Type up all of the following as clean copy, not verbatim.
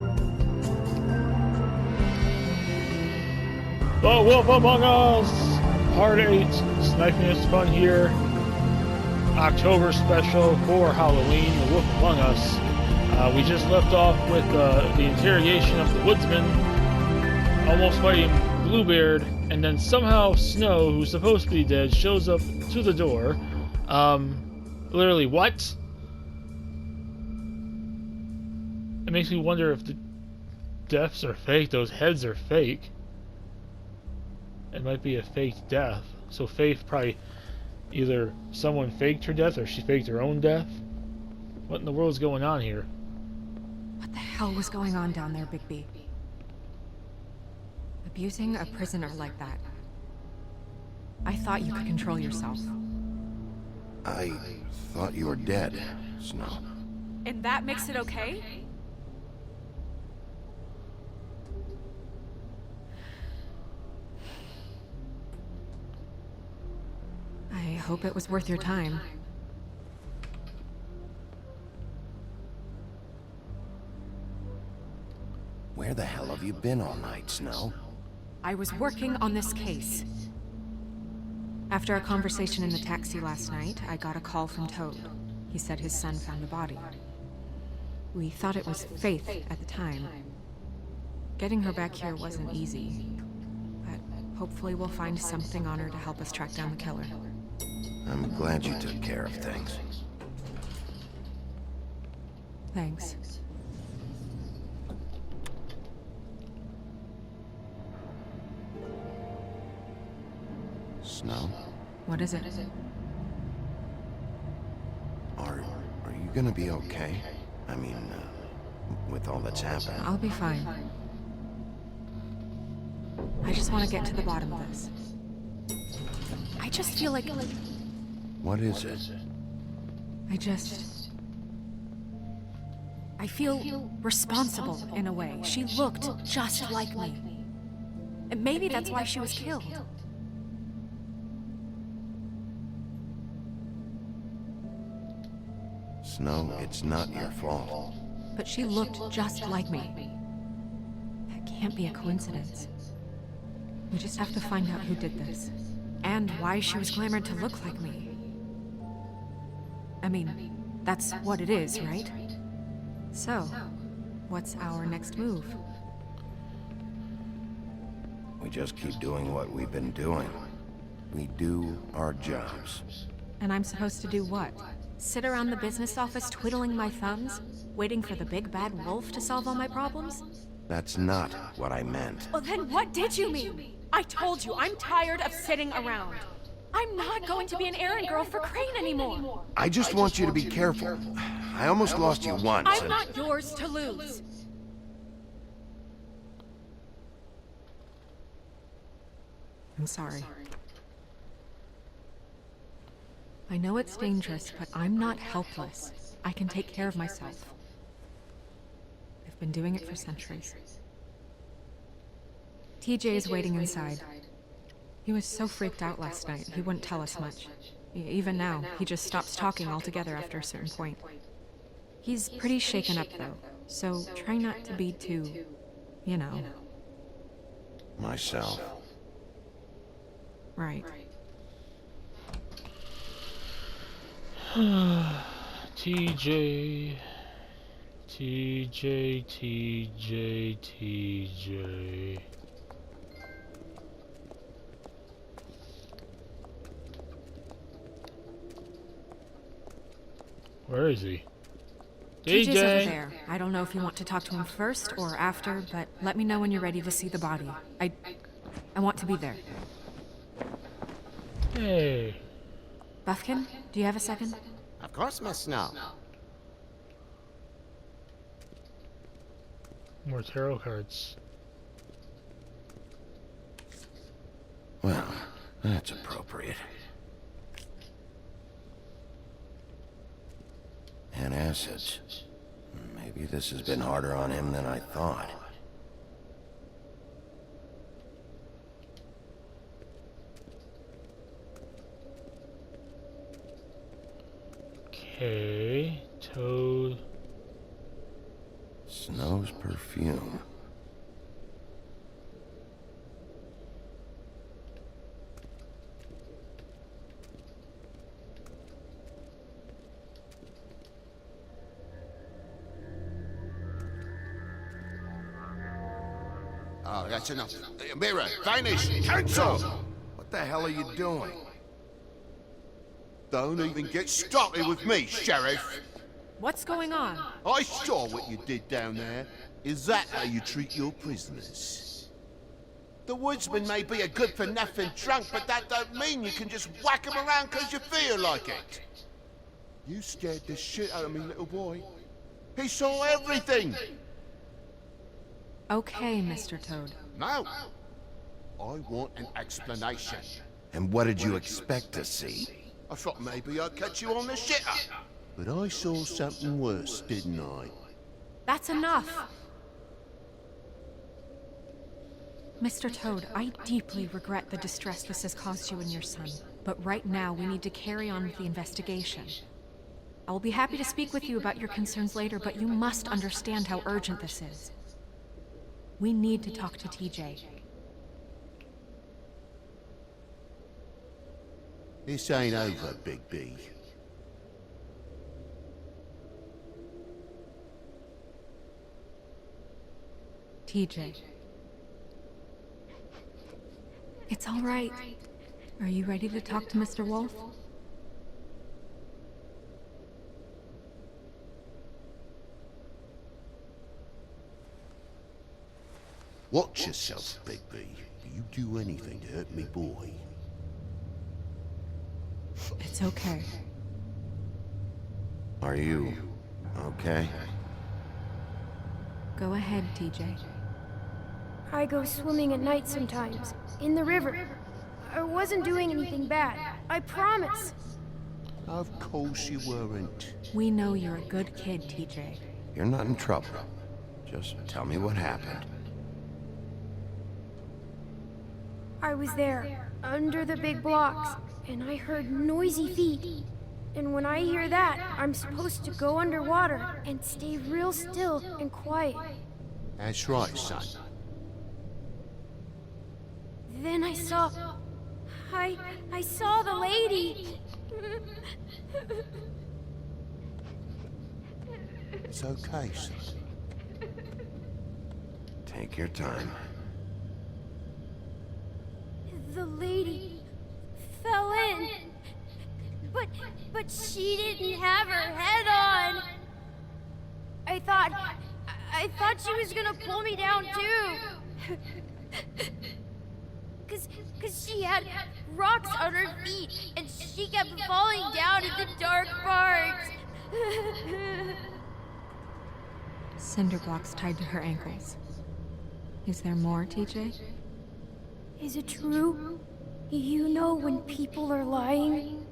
The Wolf Among Us! Part 8, Sniping is Fun here. October special for Halloween, The Wolf Among Us. We just left off with the interrogation of the woodsman, almost fighting Bluebeard, and then somehow Snow, who's supposed to be dead, shows up to the door. Literally, what? It makes me wonder if the deaths are fake, those heads are fake. It might be a fake death. So Faith probably either someone faked her death or she faked her own death. What in the world is going on here? What the hell was going on down there, Bigby? Abusing a prisoner like that. I thought you could control yourself. I thought you were dead, Snow. And that makes it okay? I hope it was worth your time. Where the hell have you been all night, Snow? I was working on this case. After a conversation in the taxi last night, I got a call from Toad. He said his son found a body. We thought it was Faith at the time. Getting her back here wasn't easy, but hopefully we'll find something on her to help us track down the killer. I'm glad you took care of things. Thanks. Snow? What is it? Are you gonna be okay? I mean, with all that's happened. I'll be fine. I just want to get to the bottom of this. I just feel like... What is it? I feel responsible in a way. She looked just like me. And maybe that's why she was killed. Snow, it's not your fault. But she looked just like me. That can't be a coincidence. We just have to find out who did this. And why she was glamored to look like me. I mean, that's what it is, right? So, what's our next move? We just keep doing what we've been doing. We do our jobs. And I'm supposed to do what? Sit around the business office twiddling my thumbs, waiting for the big bad wolf to solve all my problems? That's not what I meant. Well, then what did you mean? I told you, I'm tired of sitting around. I'm not going to be an errand girl for Crane anymore. I just want you to be careful. I almost lost you once. I'm not yours to lose. I'm sorry. I know it's dangerous, but I'm not helpless. I can take care of myself. I've been doing it for centuries. TJ is waiting inside. He was so freaked out last night, he wouldn't tell us much. Even now, he just stops talking altogether after a certain point. He's pretty shaken up, though, so try not to be too, you know. Myself. Right. TJ, TJ, TJ, TJ. Where is he? TJ's over TJ! there. I don't know if you want to talk to him first or after, but let me know when you're ready to see the body. I want to be there. Hey. Buffkin, do you have a second? Of course, Miss Snow. More tarot cards. Well, that's appropriate. And acids. Maybe this has been harder on him than I thought. Okay. Toad. Snow's perfume. Oh, that's enough. Mirror, vanish, cancel! What the hell are you doing? Don't even get started with me, Sheriff. What's going on? I saw what you did down there. Is that how you treat your prisoners? The woodsman may be a good-for-nothing drunk, but that don't mean you can just whack him around because you feel like it. You scared the shit out of me, little boy. He saw everything. Okay, Mr. Toad. No. I want an explanation. And what did you expect to see? I thought maybe I'd catch you on the shitter. But I saw something worse, didn't I? That's enough! Mr. Toad, I deeply regret the distress this has caused you and your son. But right now, we need to carry on with the investigation. I will be happy to speak with you about your concerns later, but you must understand how urgent this is. We need to talk to TJ. This ain't over, Big B. TJ. It's all right. Are you ready to talk to Mr. Wolf? Watch yourself, Big B. Do you do anything to hurt me, boy? It's okay. Are you okay? Go ahead, TJ. I go swimming at night sometimes, in the river. I wasn't doing anything bad, I promise. Of course you weren't. We know you're a good kid, TJ. You're not in trouble. Just tell me what happened. I was there, under the big blocks, and I heard noisy feet. And when I hear that, I'm supposed to go underwater and stay real still and quiet. That's right, son. Then I saw the lady. It's okay, son. Take your time. The lady fell in. But she didn't have her head on. I thought she was gonna pull me down too. Cause she had rocks on her feet and she kept falling down in the dark parts. Cinder blocks tied to her ankles. Is there more, TJ? Is it true? You know when people are lying?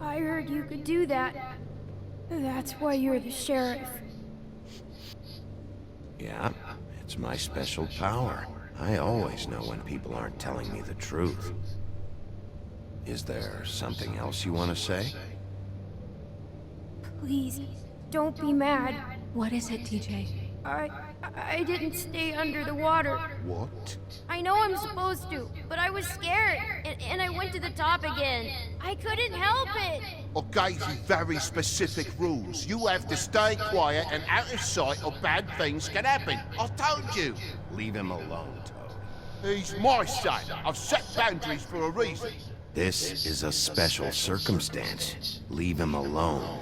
I heard you could do that. That's why you're the sheriff. Yeah, it's my special power. I always know when people aren't telling me the truth. Is there something else you want to say? Please, don't be mad. What is it, TJ? I didn't stay under the water. What? I know I'm supposed to, but I was scared, and I went to the top again. I couldn't help it. I gave you very specific rules. You have to stay quiet and out of sight or bad things can happen. I told you. Leave him alone, Toad. He's my son. I've set boundaries for a reason. This is a special circumstance. Leave him alone.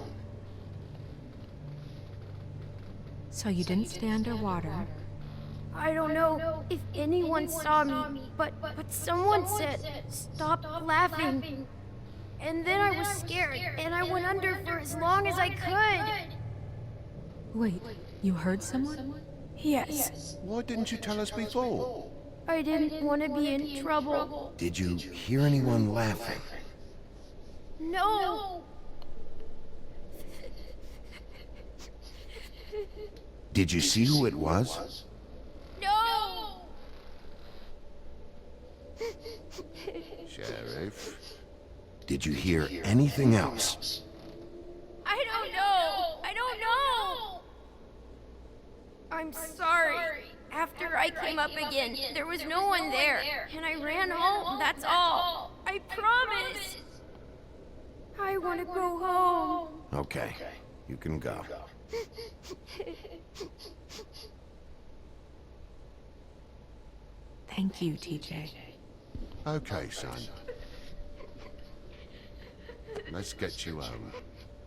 So you didn't stay underwater. I don't know if anyone saw me, but someone said, "Stop laughing." And then I was scared, and I went under for as long as I could. Wait, you heard someone? Yes, Why didn't you tell us before? I didn't want to be in trouble. Did you hear anyone laughing? No! Did you see who it was? No! Sheriff. Did you hear anything else? I don't know! I don't know! sorry. After I came up again, there was no one there, and I ran home, that's all. I promise. I want to go home. Okay, you can go. Thank you, TJ. Okay, son. Let's get you home.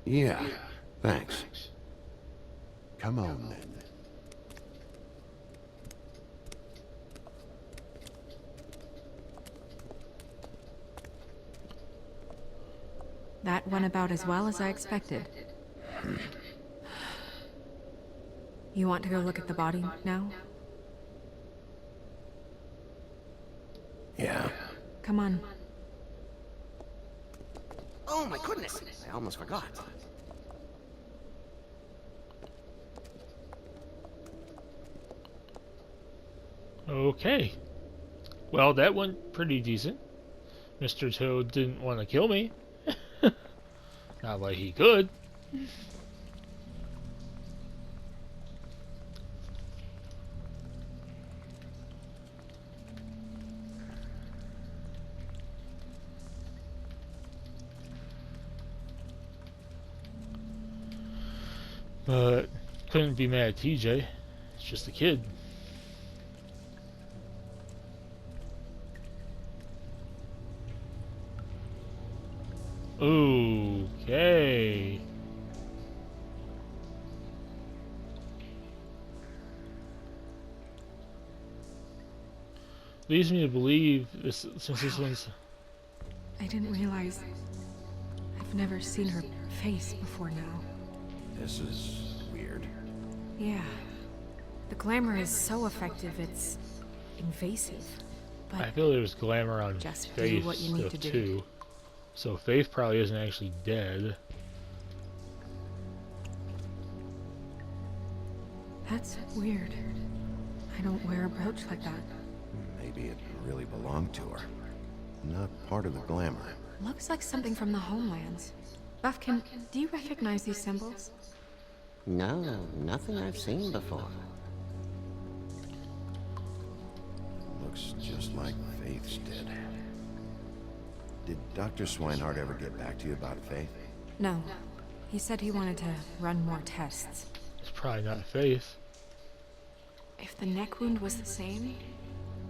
Yeah, thanks. Come on, then. That went about as well as I expected. You want to go look at the body now? Yeah. Come on. Oh my goodness, I almost forgot. Okay. Well, that went pretty decent. Mr. Toad didn't want to kill me. Not like he could. But couldn't be mad at TJ. It's just a kid. Okay. Leads me to believe this, since this one's. I didn't realize. I've never seen her face before now. This is weird. Yeah. The glamour is so effective, it's invasive. I But feel there's glamour on Just do Faith what you need stuff to do. too. So Faith probably isn't actually dead. that's weird. I don't wear a brooch like that. Maybe it really belonged to her. Not part of the glamour. Looks like something from the homelands. Buffkin, do you recognize these symbols? No, nothing I've seen before. Looks just like Faith's did. Did Dr. Swinehart ever get back to you about Faith? No. He said he wanted to run more tests. It's probably not Faith. If the neck wound was the same,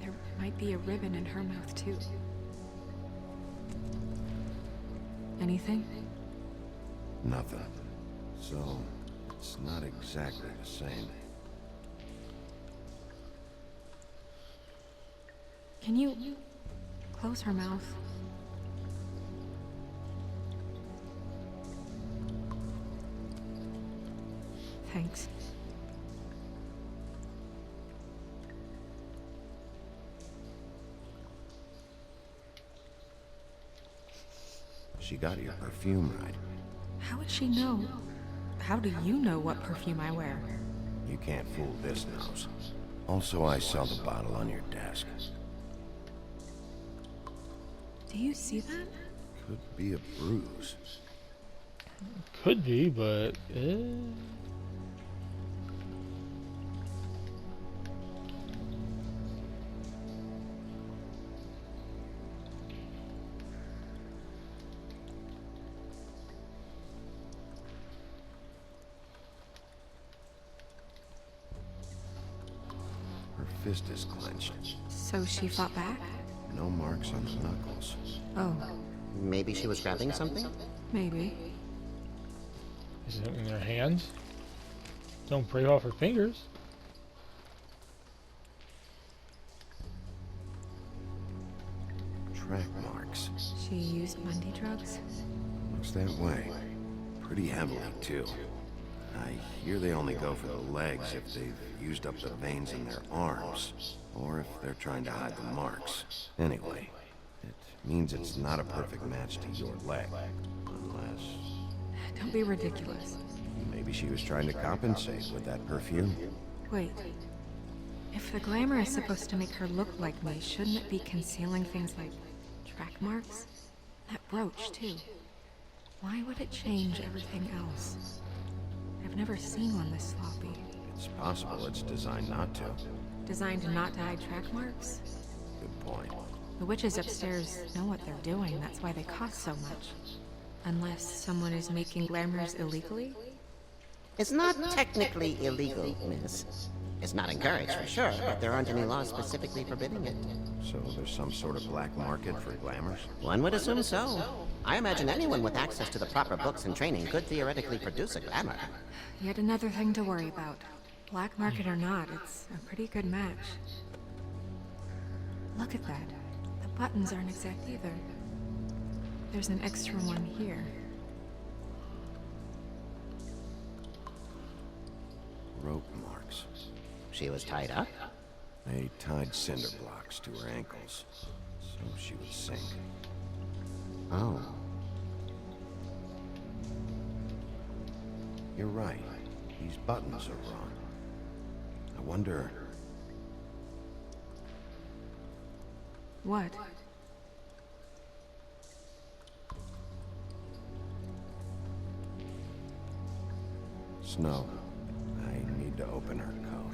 there might be a ribbon in her mouth too. Anything? Nothing. So, it's not exactly the same. Can you close her mouth? Thanks. She got your perfume right. How would she know? How do you know what perfume I wear? You can't fool this nose. Also, I saw the bottle on your desk. Do you see that? Could be a bruise. Could be, but Her fist is clenched. So she fought back? No marks on the knuckles. Oh, Maybe she was grabbing something? maybe. is it in their hands? Don't break off her fingers. Track marks. She used Mundy drugs? Looks that way. Pretty heavily, too. I hear they only go for the legs if they've used up the veins in their arms, or if they're trying to hide the marks. Anyway, it means it's not a perfect match to your leg. Unless... Don't be ridiculous. maybe she was trying to compensate with that perfume. Wait. If the glamour is supposed to make her look like me, shouldn't it be concealing things like track marks? That brooch, too. Why would it change everything else? I've never seen one this sloppy. It's possible it's designed not to. Designed not to hide track marks? Good point. The witches upstairs know what they're doing, that's why they cost so much. Unless someone is making glamours illegally? It's not technically illegal, miss. It's not encouraged for sure, but there aren't any laws specifically forbidding it. So there's some sort of black market for glamours? One would assume so. I imagine anyone with access to the proper books and training could theoretically produce a glamour. Yet another thing to worry about. Black market or not, it's a pretty good match. Look at that. The buttons aren't exact either. There's an extra one here. Rope marks. She was tied up? They tied cinder blocks to her ankles, so she would sink. Oh. You're right. These buttons are wrong. I wonder... What? Snow. I need to open her coat.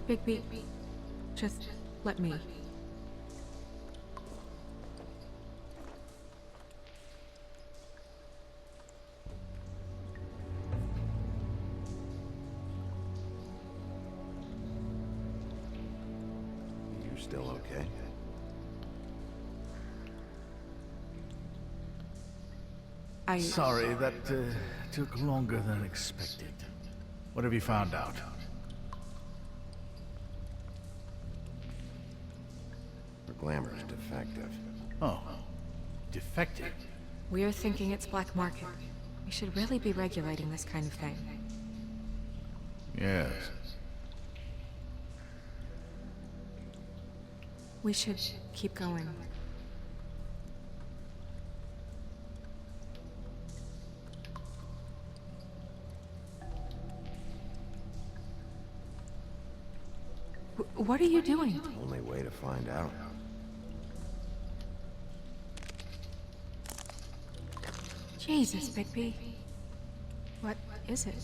Bigby, just let me. You still okay? Sorry, that took longer than expected. What have you found out? Her glamour's defective. Oh, defective. We're thinking it's black market. We should really be regulating this kind of thing. Yes. We should keep going. What are you doing? Only way to find out. Jesus, Bigby. What is it?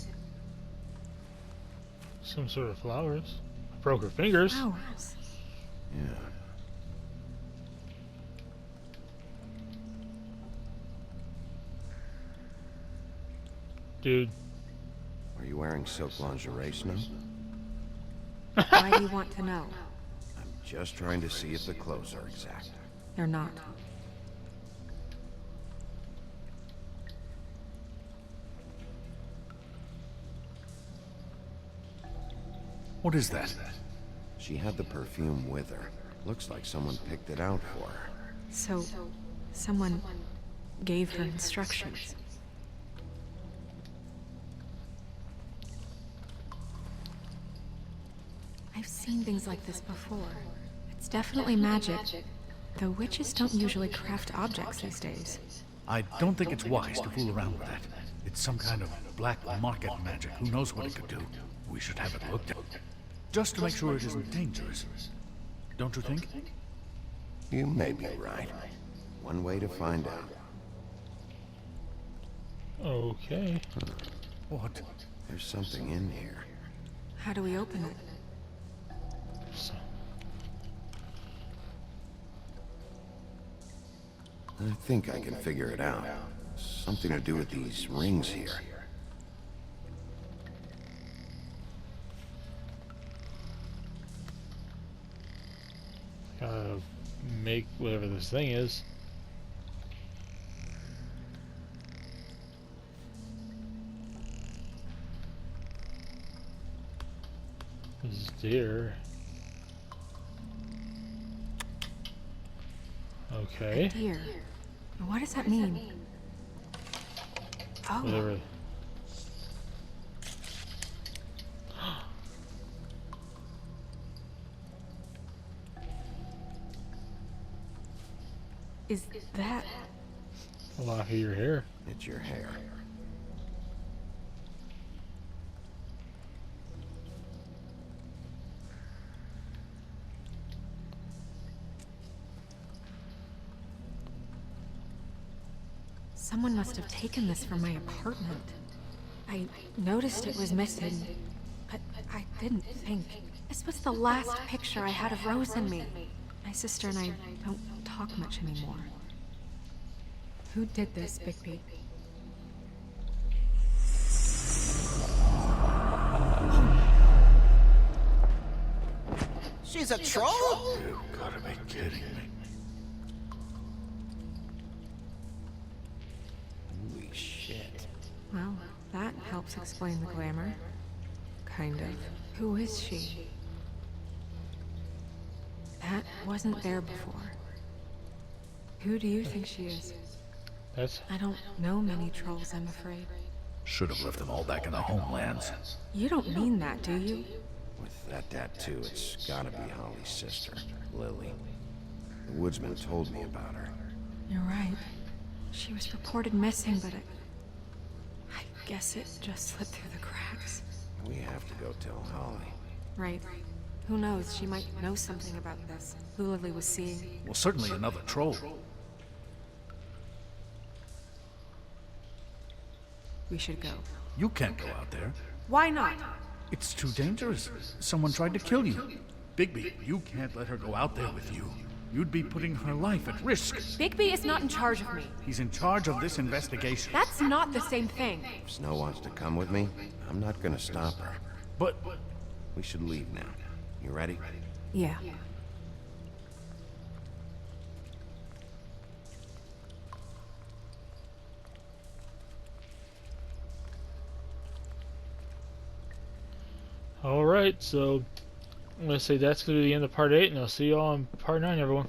Some sort of flowers. Broke her fingers. Flowers. Yeah. Dude. Are you wearing silk lingerie, Snow? Why do you want to know? I'm just trying to see if the clothes are exact. They're not. What is that? She had the perfume with her. Looks like someone picked it out for her. So, someone gave her instructions. I've seen things like this before. It's definitely magic, though witches don't usually craft objects these days. I don't think it's wise to fool around with that. It's some kind of black market magic. Who knows what it could do? We should have it looked at. Just to make sure it isn't dangerous. Don't you think? You may be right. One way to find out. Okay. What? There's something in here. How do we open it? So, I think I can figure it out. Something to do with these rings here. gotta make whatever this thing is. This is deer. Okay. Deer. What does that mean? Oh, Whatever. is that... A lock of your hair. It's your hair. Someone must have taken this from my apartment. I noticed it was missing, but I didn't think. This was the last picture I had of Rose and me. My sister and I don't talk much anymore. Who did this, Bigby? She's a troll? You gotta be kidding me. Holy shit. Well, that helps explain the glamour. Kind of. Who is she? That wasn't there before. Who do you think she is? I don't know many trolls, I'm afraid. Should have left them all back in the homelands. You don't mean that, do you? With that tattoo, it's gotta be Holly's sister, Lily. The woodsman told me about her. You're right. She was reported missing, but I guess it just slipped through the cracks. We have to go tell Holly. Right. Who knows, she might know something about this. Who Lily was seeing. Well, certainly another troll. We should go. You can't go out there. Why not? It's too dangerous. Someone tried to kill you. Bigby, you can't let her go out there with you. You'd be putting her life at risk. Bigby is not in charge of me. He's in charge of this investigation. That's not the same thing. If Snow wants to come with me, I'm not gonna stop her. But We should leave now. You ready? Yeah. Alright, so I'm going to say that's going to be the end of part 8, and I'll see you all in part 9, everyone.